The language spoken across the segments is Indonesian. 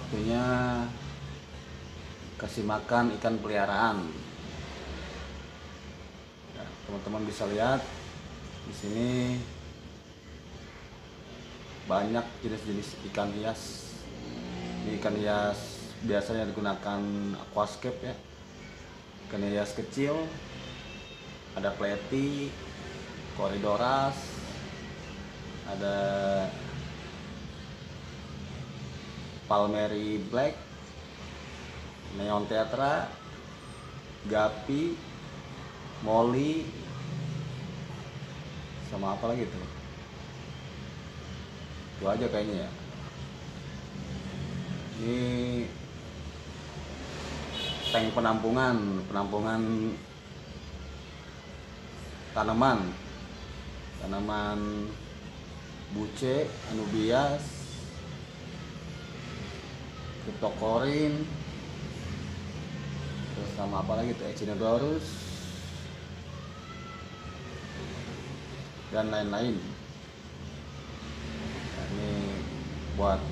waktunya kasih makan ikan peliharaan. Ya, teman-teman bisa lihat di sini banyak jenis-jenis ikan hias. Ini ikan hias biasanya digunakan aquascape ya. Ikan hias kecil, ada pleti, corydoras, ada palmeri black, neon tetra, gapi, molly, sama apa lagi tuh? Itu aja kayaknya ya. Ini tank penampungan tanaman buce, anubias, cryptocorin, terus sama apa lagi tuh, echinodorus, dan lain-lain. Nah, ini buat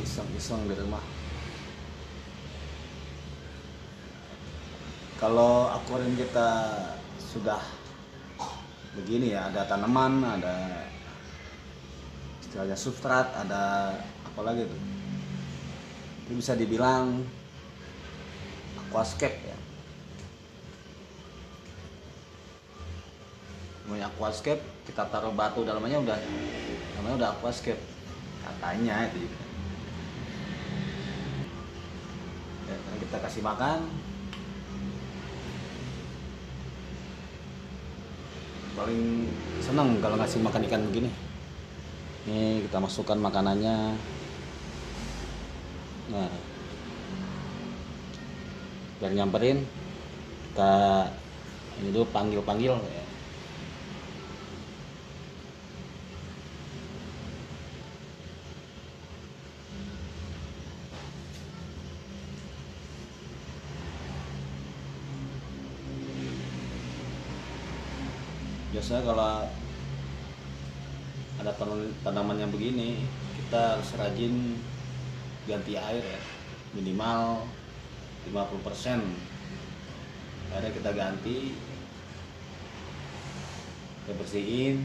iseng-iseng di rumah. Kalau akuarium kita sudah begini ya, ada tanaman, ada istilahnya substrat, ada apa lagi tuh, itu bisa dibilang aquascape ya. Namanya aquascape, kita taruh batu dalamnya namanya udah aquascape katanya itu. Ya, karena kita kasih makan, paling seneng kalau ngasih makan ikan begini. Ini kita masukkan makanannya. Nah, biar nyamperin, kita ini dulu panggil ya. Biasanya kalau ada tanaman yang begini, kita harus rajin ganti air ya, minimal 50%. Akhirnya kita ganti, kita bersihin.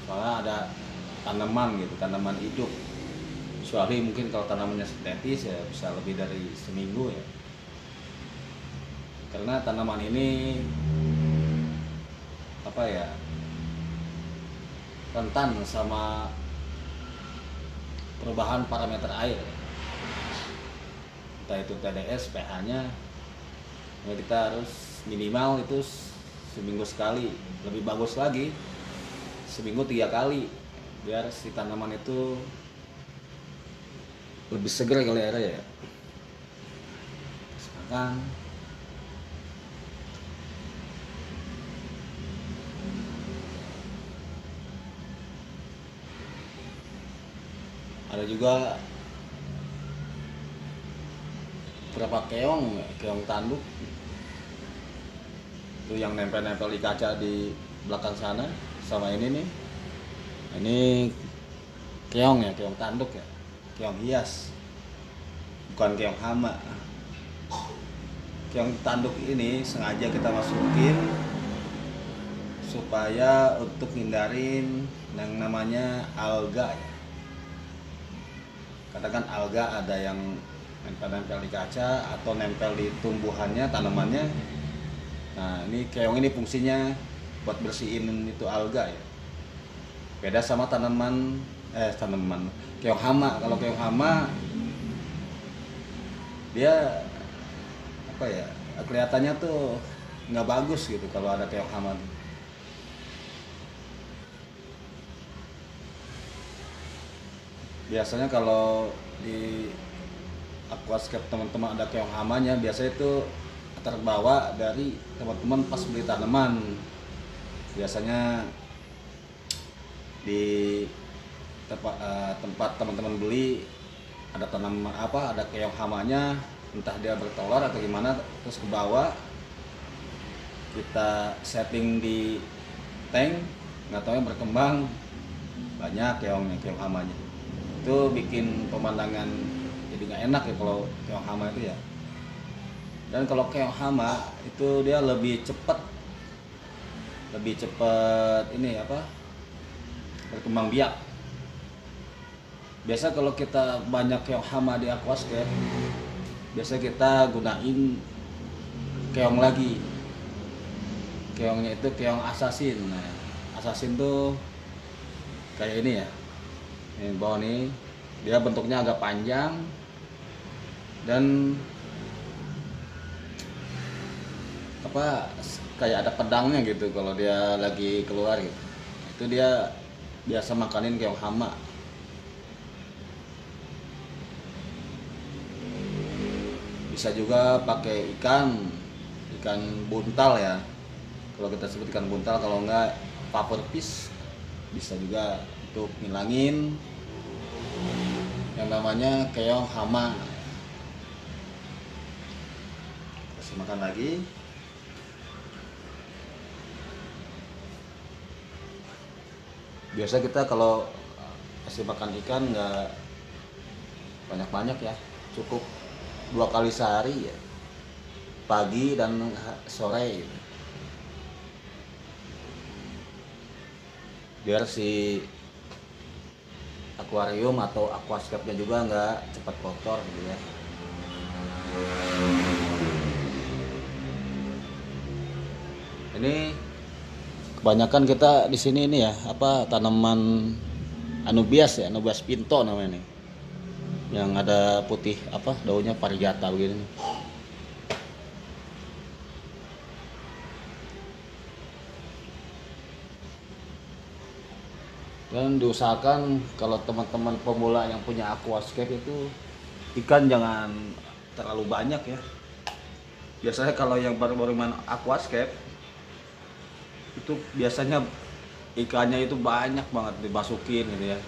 Soalnya ada tanaman gitu, tanaman hidup. Kecuali mungkin kalau tanamannya sintetis ya bisa lebih dari seminggu ya. Karena tanaman ini apa ya, rentan sama perubahan parameter air, entah itu TDS, pH-nya. Kita harus minimal itu seminggu sekali, lebih bagus lagi seminggu 3 kali, biar si tanaman itu lebih segar kali airnya ya. Sekarang ada juga beberapa keong tanduk itu yang nempel-nempel di kaca di belakang sana. Sama ini nih, ini keong ya, keong tanduk ya, keong hias, bukan keong hama. Keong tanduk ini sengaja kita masukin supaya untuk hindarin yang namanya alga ya. Katakan alga ada yang nempel di kaca atau nempel di tumbuhannya, tanamannya. Nah, ini keong ini fungsinya buat bersihin itu alga ya. Beda sama tanaman keong hama. Kalau keong hama dia apa ya, kelihatannya tuh nggak bagus gitu kalau ada keong hama. Biasanya kalau di aquascape teman-teman ada keong hamanya, biasanya itu terbawa dari teman-teman pas beli tanaman. Biasanya di tempat teman-teman beli ada tanaman ada keong hamanya, entah dia bertelur atau gimana, terus ke bawah kita setting di tank, nggak tahu yang berkembang banyak keongnya, keong hamanya. Itu bikin pemandangan jadi nggak enak ya kalau keong hama itu ya. Dan kalau keong hama itu dia lebih cepat ini apa, berkembang biak. Biasa kalau kita banyak keong hama di aquascape, biasa kita gunain keong lagi. Keongnya itu keong assassin. Nah, assassin tuh kayak ini ya. Ini bawah nih, dia bentuknya agak panjang dan apa, kayak ada pedangnya gitu kalau dia lagi keluar gitu. Itu dia biasa makanin keong hama. Bisa juga pakai ikan buntal ya. Kalau kita sebut ikan buntal, kalau enggak puffer fish, bisa juga untuk ngilangin yang namanya keong hama. Kasih makan lagi. Biasa kita kalau kasih makan ikan nggak banyak-banyak ya, cukup 2 kali sehari ya, pagi dan sore gitu. Biar si akuarium atau aquascape-nya juga nggak cepat kotor gitu ya. Ini kebanyakan kita di sini ini ya, apa, tanaman anubias ya, anubias pinto namanya nih. Yang ada putih apa, daunnya parigata begini nih. Dan diusahakan kalau teman-teman pemula yang punya aquascape itu ikan jangan terlalu banyak ya. Biasanya kalau yang baru-baru main aquascape itu biasanya ikannya itu banyak banget dimasukin gitu ya,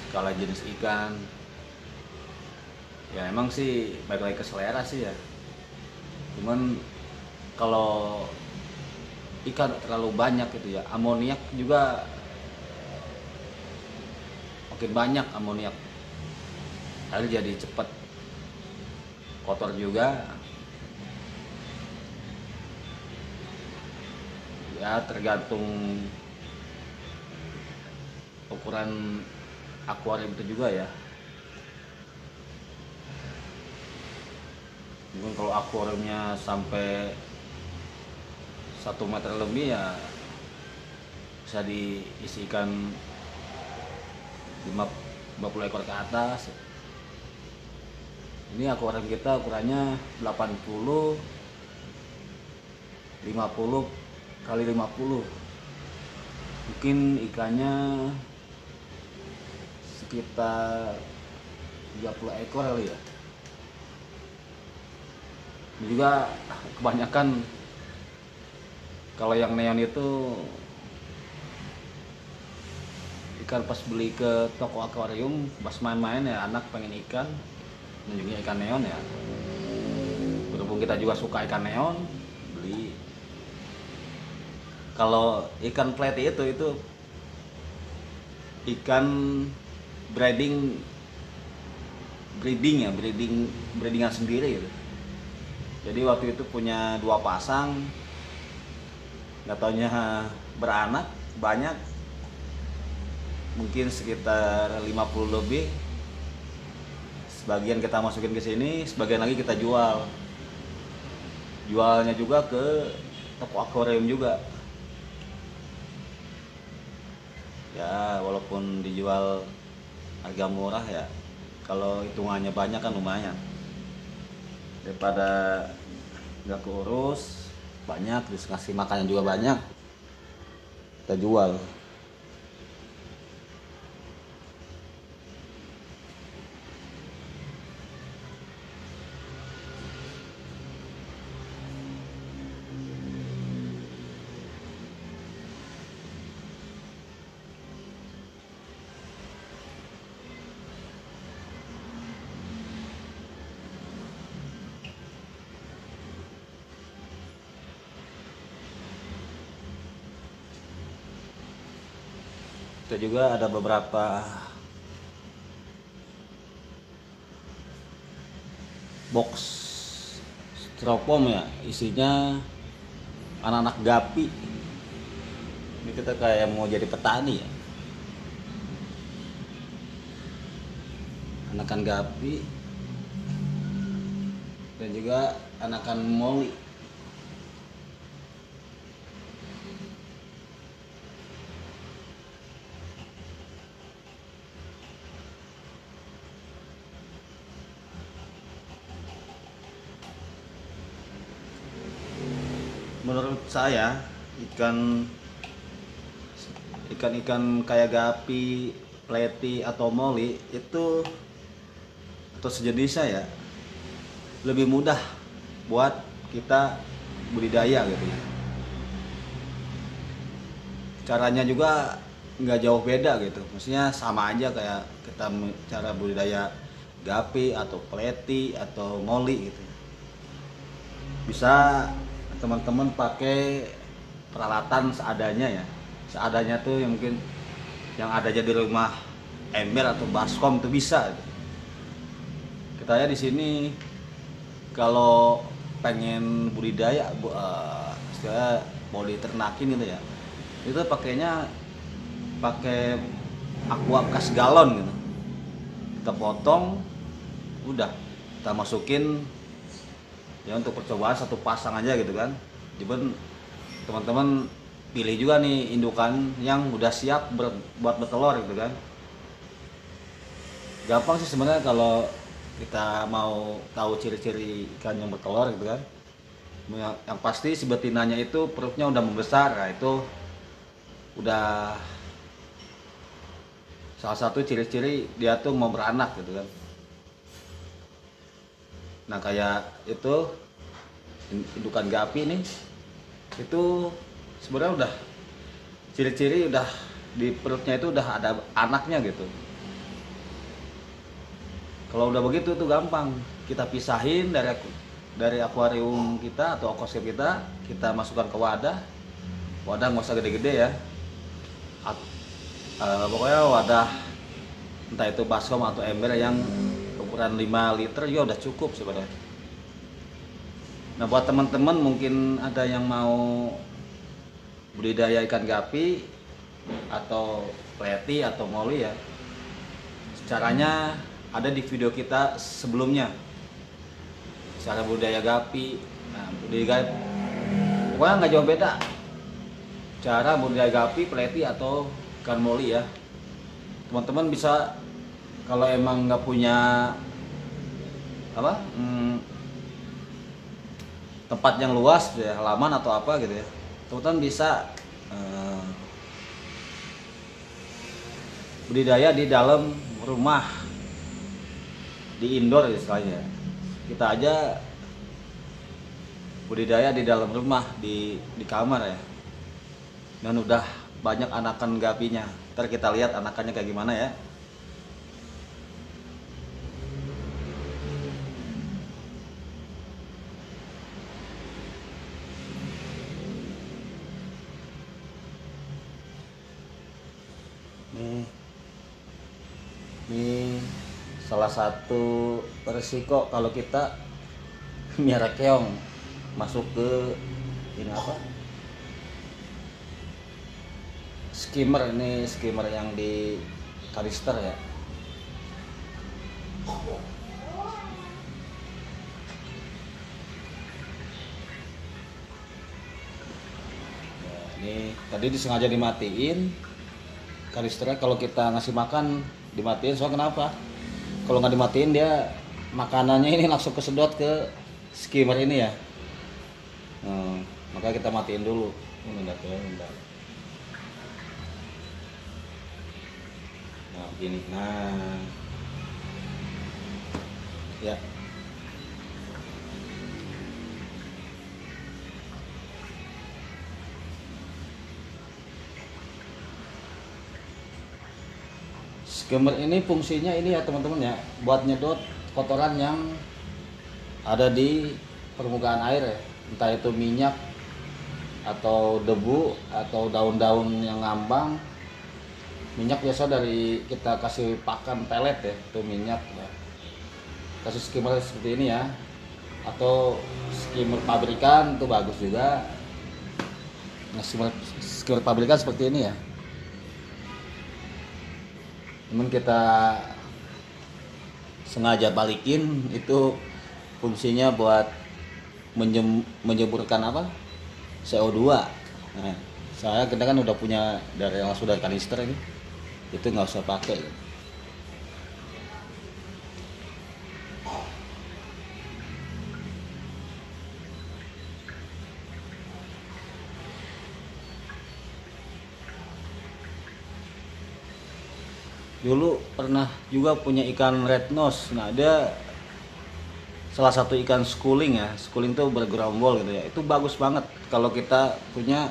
skala jenis ikan. Ya emang sih balik lagi ke selera sih ya. Cuman kalau ikan terlalu banyak gitu ya, amoniak juga makin banyak amoniak, air jadi cepat kotor juga ya. Tergantung ukuran akuarium itu juga ya. Mungkin kalau akuariumnya sampai 1 meter lebih ya bisa diisi ikan 50 ekor ke atas. Ini akuarium kita ukurannya 80 50 kali 50. Mungkin ikannya sekitar 30 ekor kali ya. Ini juga kebanyakan kalau yang neon itu ikan pas beli ke toko akuarium, pas main-main ya, anak pengen ikan, nunjukin ikan neon ya. Berhubung kita juga suka ikan neon, beli. Kalau ikan platy itu ikan breedingan sendiri gitu. Jadi waktu itu punya 2 pasang, nggak taunya beranak banyak, mungkin sekitar 50 lebih. Sebagian kita masukin ke sini, sebagian lagi kita jual. Jualnya juga ke toko akuarium juga. Ya walaupun dijual harga murah ya, kalau hitungannya banyak kan lumayan. Daripada nggak keurus, banyak terus kasih makannya juga banyak, kita jual. Kita juga ada beberapa box styrofoam ya, isinya anak-anak gapi. Ini kita kayak mau jadi petani ya, anakan gapi dan juga anakan moli. Menurut saya ikan kayak gapi, pleti atau moli itu atau sejenisnya ya lebih mudah buat kita budidaya gitu ya. Caranya juga nggak jauh beda gitu, maksudnya sama aja kayak kita cara budidaya gapi atau pleti atau moli gitu. Bisa teman-teman pakai peralatan seadanya ya, seadanya tuh yang mungkin yang ada aja di rumah ember atau baskom tuh bisa gitu. Kita ya di sini kalau pengen budidaya istilahnya mau diternakin gitu ya, itu pakainya pakai aqua bekas galon gitu. Kita potong, udah kita masukin ya untuk percobaan satu pasang aja gitu kan. Jadi teman-teman pilih juga nih indukan yang udah siap buat bertelur gitu kan. Gampang sih sebenarnya kalau kita mau tahu ciri-ciri ikan yang bertelur gitu kan. Yang pasti si betinanya itu perutnya udah membesar, nah itu udah salah satu ciri-ciri dia tuh mau beranak gitu kan. Nah kayak itu indukan gapi nih, itu sebenarnya udah ciri-ciri udah di perutnya itu udah ada anaknya gitu. Kalau udah begitu tuh gampang, kita pisahin dari akuarium kita atau aquascape kita masukkan ke wadah nggak usah gede-gede ya. Pokoknya wadah entah itu baskom atau ember yang ukuran 5 liter juga udah cukup sebenarnya. Nah buat teman-teman mungkin ada yang mau budidaya ikan gapi atau pleti atau moli ya, caranya ada di video kita sebelumnya, cara budidaya gapi. Nah budidaya pokoknya nggak jauh beda cara budidaya gapi, pleti atau ikan moli ya. Teman-teman bisa kalau emang nggak punya tempat yang luas ya, halaman atau apa gitu ya, teman-teman bisa budidaya di dalam rumah, di indoor istilahnya. Kita aja budidaya di dalam rumah, di kamar ya, dan udah banyak anakan gapinya. Ntar kita lihat anakannya kayak gimana ya. Ini salah satu resiko kalau kita miara keong masuk ke ini skimmer. Ini skimmer yang di kalister ya. Ini tadi disengaja dimatiin kalisternya, kalau kita ngasih makan dimatiin. Soalnya kenapa? Kalau nggak dimatiin dia makanannya ini langsung kesedot ke skimmer ini ya. Maka kita matiin dulu. Bentar. Nah begini. Nah ya, skimmer ini fungsinya ini ya teman-teman ya, buat nyedot kotoran yang ada di permukaan air ya, entah itu minyak atau debu atau daun-daun yang ngambang. Minyak biasa dari kita kasih pakan pelet ya, itu minyak ya. Kasih skimmer seperti ini ya, atau skimmer pabrikan itu bagus juga. Nah, skimmer pabrikan seperti ini ya. Cuman kita sengaja balikin, itu fungsinya buat menyemburkan apa? CO2. Nah, kita kan udah punya dari yang sudah kanister ini, itu nggak usah pakai. Dulu pernah juga punya ikan red nose. Nah, dia salah satu ikan schooling ya. Schooling tuh bergerombol gitu ya. Itu bagus banget kalau kita punya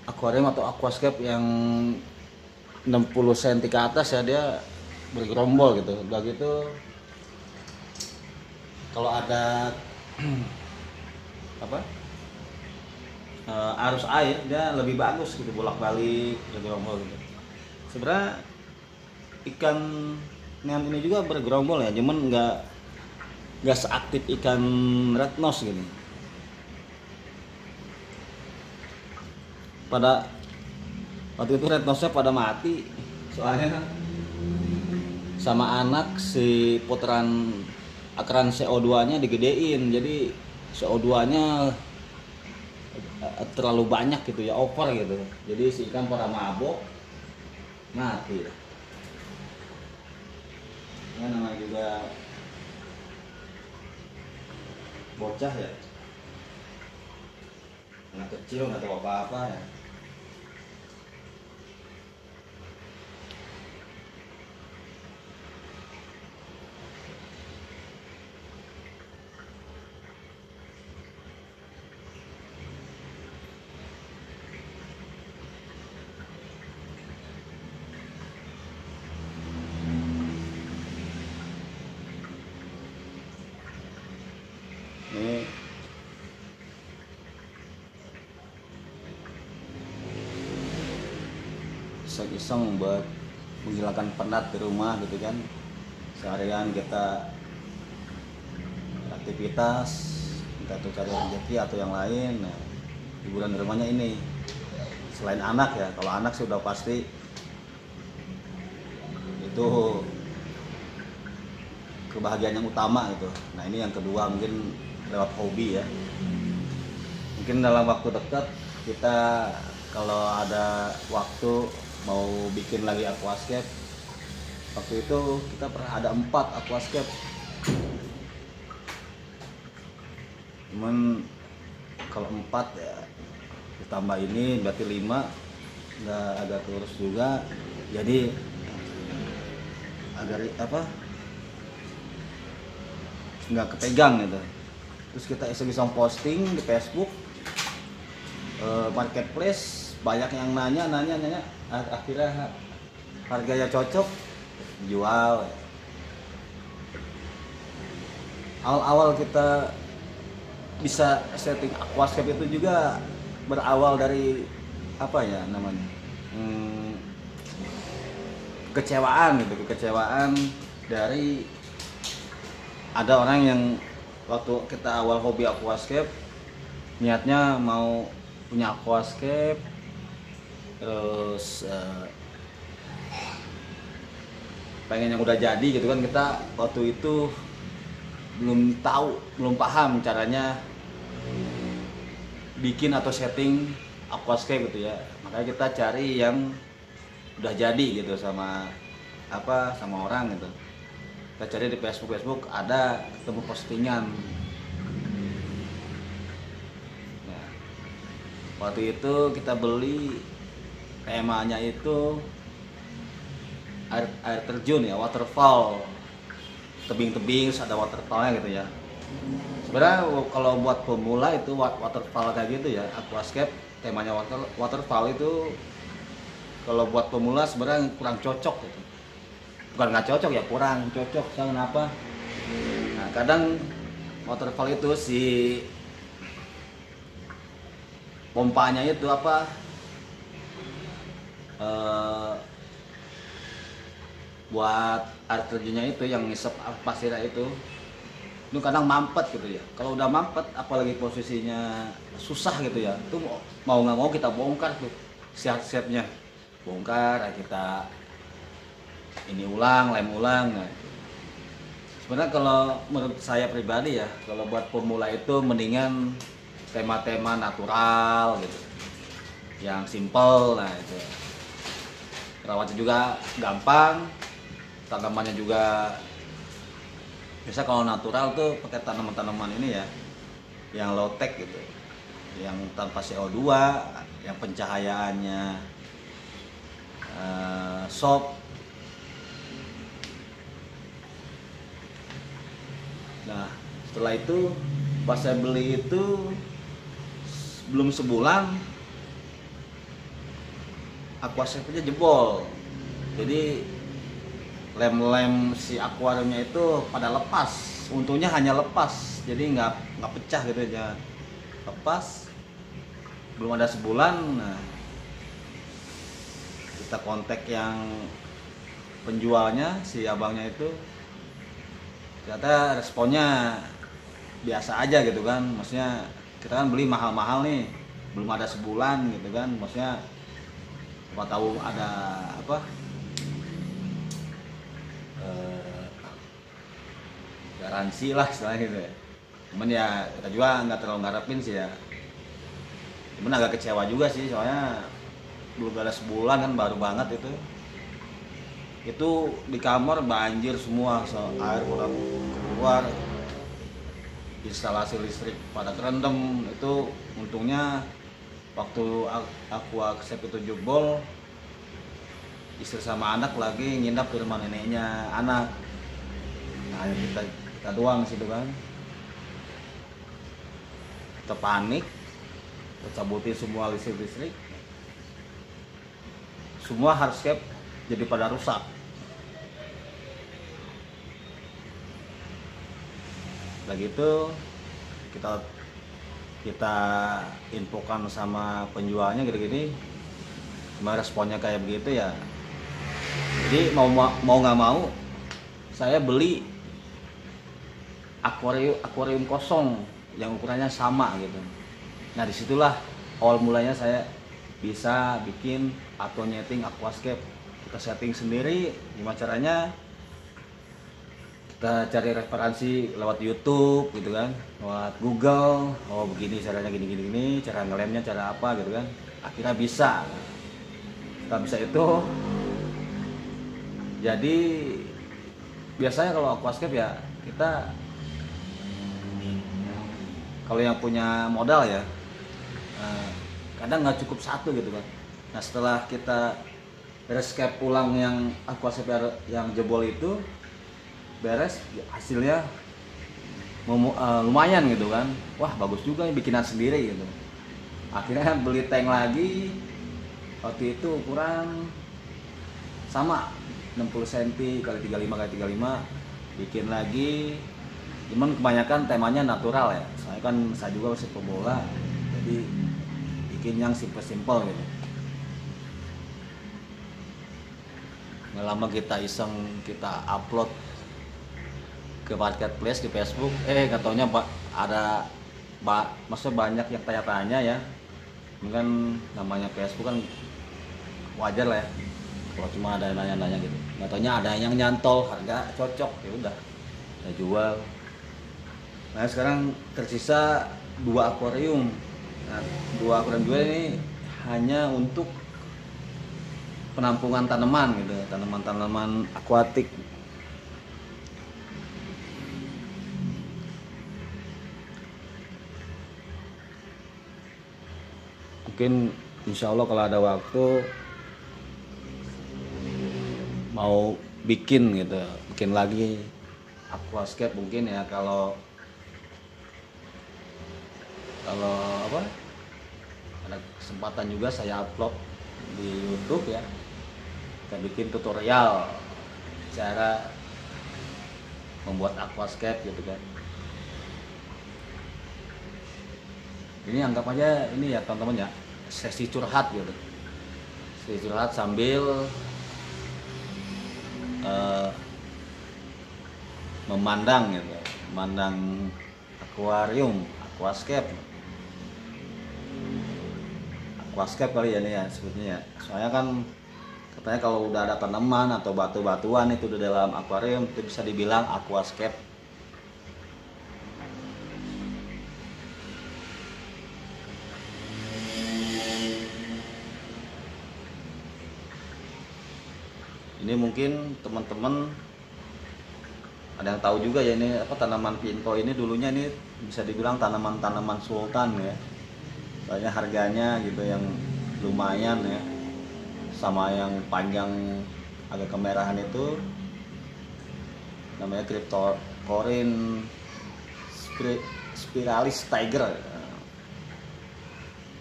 akuarium atau aquascape yang 60 cm ke atas ya, dia bergerombol gitu. Udah gitu kalau ada apa? Arus air dia lebih bagus gitu, bolak-balik bergerombol gitu. Sebenarnya ikan neon ini juga bergerombol ya, cuman nggak seaktif ikan red nose gitu. Pada waktu itu red nose-nya pada mati, soalnya sama anak si putaran akaran CO2-nya digedein, jadi CO2-nya terlalu banyak gitu ya, over gitu. Jadi si ikan pada mabok, mati. Ini namanya juga bocah ya, anak kecil nggak tahu apa-apa ya. Ini iseng-iseng buat menghilangkan penat di rumah gitu kan. Seharian kita aktivitas, entah itu cari rezeki atau yang lain. Nah, hiburan di rumahnya ini. Selain anak ya, kalau anak sudah pasti itu kebahagiaan yang utama gitu. Nah, ini yang kedua mungkin lewat hobi ya. Mungkin dalam waktu dekat kita kalau ada waktu mau bikin lagi aquascape. Waktu itu kita pernah ada 4 aquascape, cuman kalau 4 ya ditambah ini berarti 5, nggak agak kurus juga, jadi agak nggak kepegang gitu. Terus kita iseng-iseng posting di Facebook, marketplace, banyak yang nanya, akhirnya harganya cocok, jual. Awal-awal kita bisa setting aquascape itu juga berawal dari apa ya namanya, kekecewaan dari ada orang yang waktu kita awal hobi aquascape niatnya mau punya aquascape, terus pengen yang udah jadi gitu kan. Kita waktu itu belum paham caranya bikin atau setting aquascape gitu ya, makanya kita cari yang udah jadi gitu sama orang gitu. Kita cari di Facebook ada ketemu postingan. Nah, waktu itu kita beli, temanya itu air terjun ya, waterfall, tebing-tebing ada waterfallnya gitu ya. Sebenarnya kalau buat pemula itu waterfall kayak gitu ya, aquascape temanya waterfall itu kalau buat pemula sebenarnya kurang cocok gitu. Bukan nggak cocok ya, kurang cocok. Kenapa? Nah, kadang waterfall itu si pompanya itu buat air terjunnya itu yang ngisep pasirnya itu kadang mampet gitu ya. Kalau udah mampet apalagi posisinya susah gitu ya, itu mau nggak mau kita bongkar tuh siap-siapnya, bongkar kita ini ulang, lem ulang. Nah, sebenarnya kalau menurut saya pribadi ya, kalau buat pemula itu mendingan tema-tema natural gitu, yang simple. Nah itu perawatnya juga gampang, tanamannya juga biasa. Kalau natural tuh pakai tanaman-tanaman ini ya, yang low tech gitu, yang tanpa CO2, yang pencahayaannya soft. Nah setelah itu pas saya beli itu belum sebulan aquascape-nya jebol. Jadi lem-lem si akuariumnya itu pada lepas. Untungnya hanya lepas, jadi nggak pecah gitu aja, lepas. Belum ada sebulan. Nah, kita kontak yang penjualnya, si abangnya itu, ternyata responnya biasa aja gitu kan. Maksudnya kita kan beli mahal-mahal nih, belum ada sebulan gitu kan. Maksudnya apa tahu ada apa garansi lah istilahnya gitu ya. Cuman ya kita juga nggak terlalu ngarepin sih ya. Cuman agak kecewa juga sih, soalnya belum ada sebulan kan, baru banget itu. Itu di kamar banjir semua, air udah keluar, instalasi listrik pada kerendam. Itu untungnya waktu aquascape itu jebol, istri sama anak lagi nginap di rumah neneknya anak. Nah kita doang situ kan. Kita panik, kita cabutin semua listrik, semua hardscape jadi pada rusak. Lagi itu kita infokan sama penjualnya gini-gini, cuma responnya kayak begitu ya. Jadi mau nggak mau saya beli akuarium kosong yang ukurannya sama gitu. Nah disitulah awal mulanya saya bisa bikin auto nyeting aquascape. Kita setting sendiri. Gimana caranya? Kita cari referensi lewat YouTube gitu kan, lewat Google. Oh begini caranya, gini, cara ngelemnya cara apa gitu kan. Akhirnya bisa. Kita bisa itu. Jadi biasanya kalau aquascape ya kita, kalau yang punya modal ya kadang nggak cukup satu gitu kan. Nah setelah kita rescape ulang yang aquascape yang jebol itu beres, hasilnya lumayan gitu kan. Wah bagus juga bikinan sendiri gitu. Akhirnya beli tank lagi, waktu itu ukuran sama 60 cm kali 35 kali 35, bikin lagi. Cuman kebanyakan temanya natural ya, soalnya kan saya juga masih pemula, jadi bikin yang simple gitu. Nggak lama kita iseng, kita upload ke marketplace di Facebook, katanya ada maksudnya banyak yang tanya-tanya ya. Mungkin namanya Facebook kan wajar lah ya, kalau cuma ada nanya-nanya gitu. Katanya ada yang nyantol, harga cocok, ya udah saya jual. Nah sekarang tersisa 2 akuarium. Nah, 2 akuarium juga ini hanya untuk penampungan tanaman gitu, tanaman-tanaman akuatik. Mungkin insya Allah kalau ada waktu mau bikin lagi aquascape mungkin ya. Kalau ada kesempatan juga saya upload di YouTube ya, kita bikin tutorial cara membuat aquascape gitu kan. Ini anggap aja ini ya teman-teman ya, sesi curhat gitu, sesi curhat sambil eh, memandang gitu, memandang akuarium, aquascape kali ya ini ya sebutnya ya. Soalnya kan katanya kalau udah ada tanaman atau batu-batuan itu di dalam akuarium itu bisa dibilang aquascape. Ini mungkin teman-teman ada yang tahu juga ya, ini apa, tanaman pinto ini dulunya ini bisa dibilang tanaman-tanaman sultan ya. Soalnya harganya gitu yang lumayan ya. Sama yang panjang agak kemerahan itu namanya Cryptocorin spiralis tiger.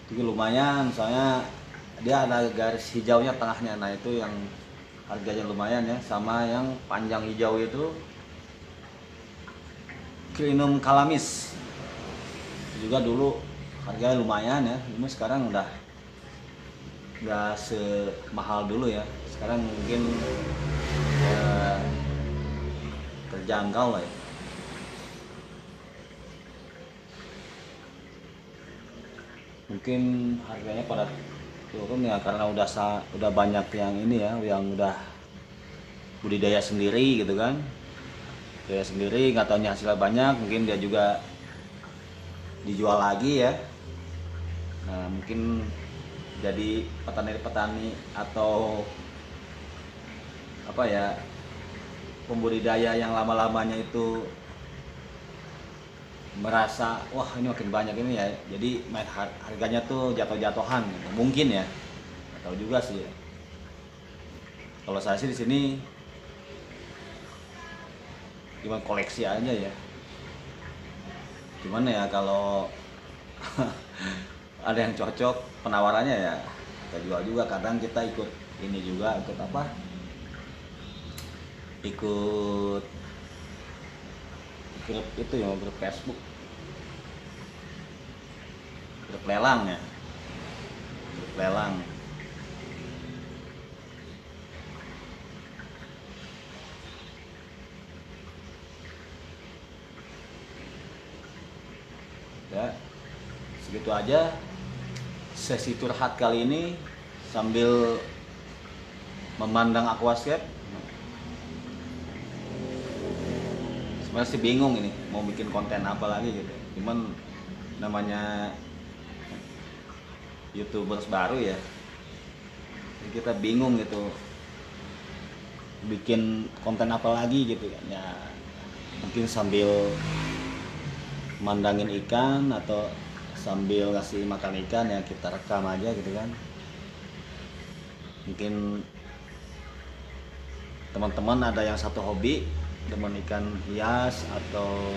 Itu lumayan, soalnya dia ada garis hijaunya tengahnya. Nah itu yang harganya lumayan ya. Sama yang panjang hijau itu Crinum calamis, itu juga dulu harganya lumayan ya. Ini sekarang udah nggak semahal dulu ya. Sekarang mungkin ya, terjangkau lah ya. Mungkin harganya pada turun ya karena udah banyak yang ini ya, yang udah budidaya sendiri gitu kan. Dia sendiri nggak tahunya hasilnya banyak, mungkin dia juga dijual lagi ya. Nah mungkin jadi petani-petani atau apa ya, pembudidaya yang lama-lamanya itu merasa wah ini makin banyak ini ya, jadi harganya tuh jatuh-jatuhan gitu. Mungkin ya, nggak tahu juga sih ya. Kalau saya sih di sini cuma koleksi aja ya. Cuman ya kalau ada yang cocok penawarannya ya kita jual juga. Kadang kita ikut ini juga, ikut apa, ikut grup itu ya, grup Facebook, grup lelang ya, grup lelang. Ya, segitu aja sesi curhat kali ini sambil memandang aquascape. Sebenarnya sih bingung ini mau bikin konten apa lagi gitu. Cuman namanya YouTubers baru ya, jadi kita bingung gitu bikin konten apa lagi gitu kan ya. Mungkin sambil mandangin ikan atau sambil ngasih makan ikan ya kita rekam aja gitu kan. Mungkin teman-teman ada yang satu hobi, demen ikan hias atau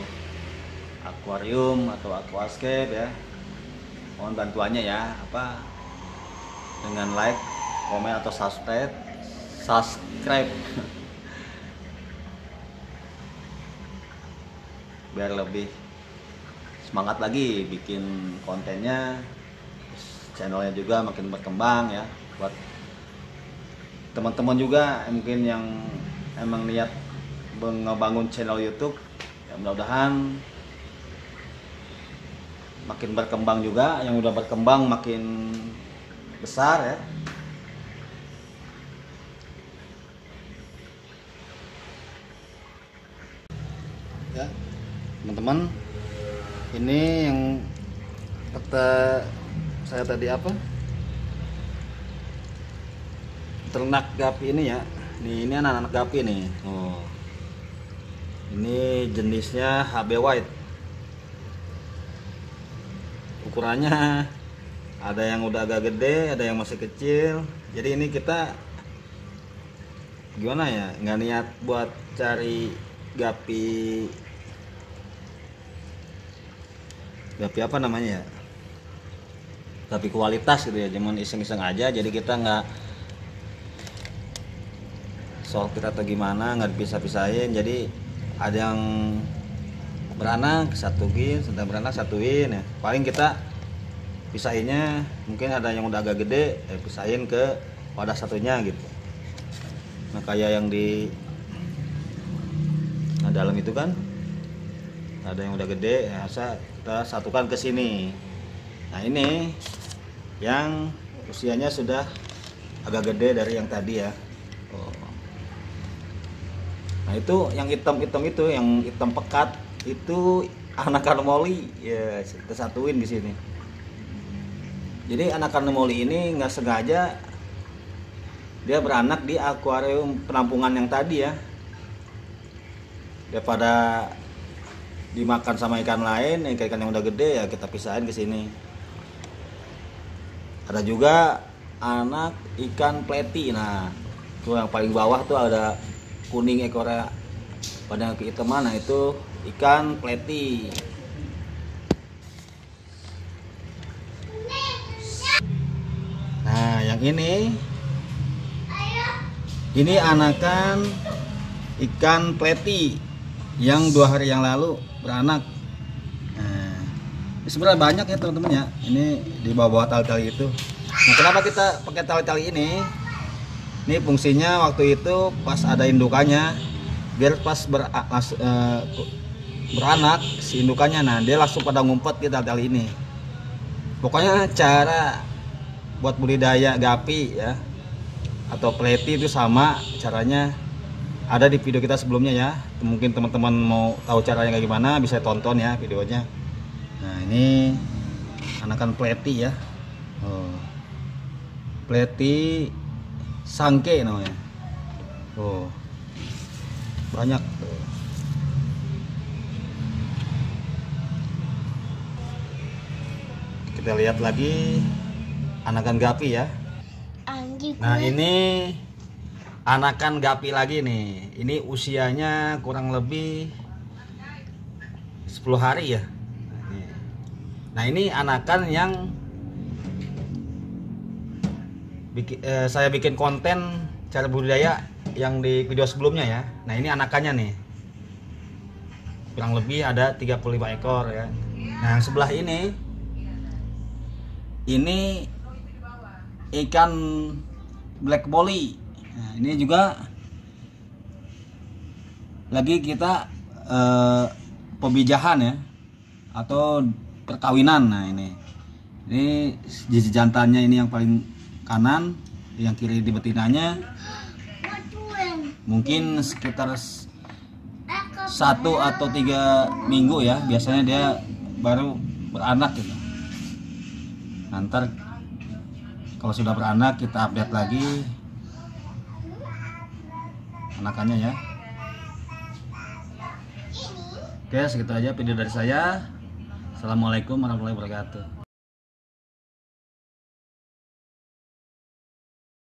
akuarium atau aquascape ya, mohon bantuannya ya, apa, dengan like, komen atau subscribe biar lebih semangat lagi bikin kontennya. Channelnya juga makin berkembang ya. Buat teman-teman juga mungkin yang emang niat ngebangun channel YouTube ya, mudah-mudahan makin berkembang juga. Yang udah berkembang makin besar ya. Ya teman-teman, ini yang kata saya tadi apa, ternak gapi ini ya. Ini anak-anak gapi nih. Oh, ini jenisnya HB White. Ukurannya ada yang udah agak gede, ada yang masih kecil. Jadi ini kita gimana ya, nggak niat buat cari gapi apa namanya ya, gapi kualitas gitu ya, cuman iseng-iseng aja. Jadi kita nggak sortir atau gimana, nggak dipisah-pisahin. Jadi ada yang beranak satuin, sedang beranak satuin ya. Paling kita pisahinnya mungkin ada yang udah agak gede, pisahin ke wadah satunya gitu. Nah kayak yang di Nah dalam itu kan ada yang udah gede, ya kita satukan ke sini. Nah ini yang usianya sudah agak gede dari yang tadi ya. Nah itu yang hitam-hitam itu, yang hitam pekat itu anakan moli ya, kita satuin di sini. Jadi anakan moli ini nggak sengaja dia beranak di akuarium penampungan yang tadi ya. Daripada dimakan sama ikan lain, ikan yang udah gede ya kita pisahin ke sini. Ada juga anak ikan pleti. Nah, tuh yang paling bawah tuh ada kuning ekornya pada kehitaman. Nah, itu ikan pleti. Nah, yang ini anakan ikan pleti yang 2 hari yang lalu beranak. Nah, ini sebenarnya banyak ya teman-teman ya. Ini di bawah tali-tali itu. Nah, kenapa kita pakai tali-tali ini? Ini fungsinya waktu itu pas ada indukannya, biar pas beranak si indukannya, nah dia langsung pada ngumpet di tali-tali ini. Pokoknya cara buat budidaya gapi ya atau pleti itu sama caranya, ada di video kita sebelumnya ya. Mungkin teman-teman mau tahu caranya kayak gimana bisa tonton ya videonya. Nah ini anakan pleti ya. Pleti sangke namanya. Banyak tuh. Kita lihat lagi anakan gapi ya. Nah ini anakan gapi lagi nih. Ini usianya kurang lebih 10 hari ya. Nah ini anakan yang saya bikin konten cara budidaya yang di video sebelumnya ya. Nah ini anakannya nih, kurang lebih ada 35 ekor ya. Nah yang sebelah ini ikan black molly. Nah, ini juga lagi kita pemijahan ya atau perkawinan. Nah ini jiji jantannya ini yang paling kanan, yang kiri di betinanya. Mungkin sekitar 1 atau 3 minggu ya, biasanya dia baru beranak gitu. Nanti kalau sudah beranak kita update lagi anakannya ya. Oke, segitu aja video dari saya. Assalamualaikum warahmatullahi wabarakatuh.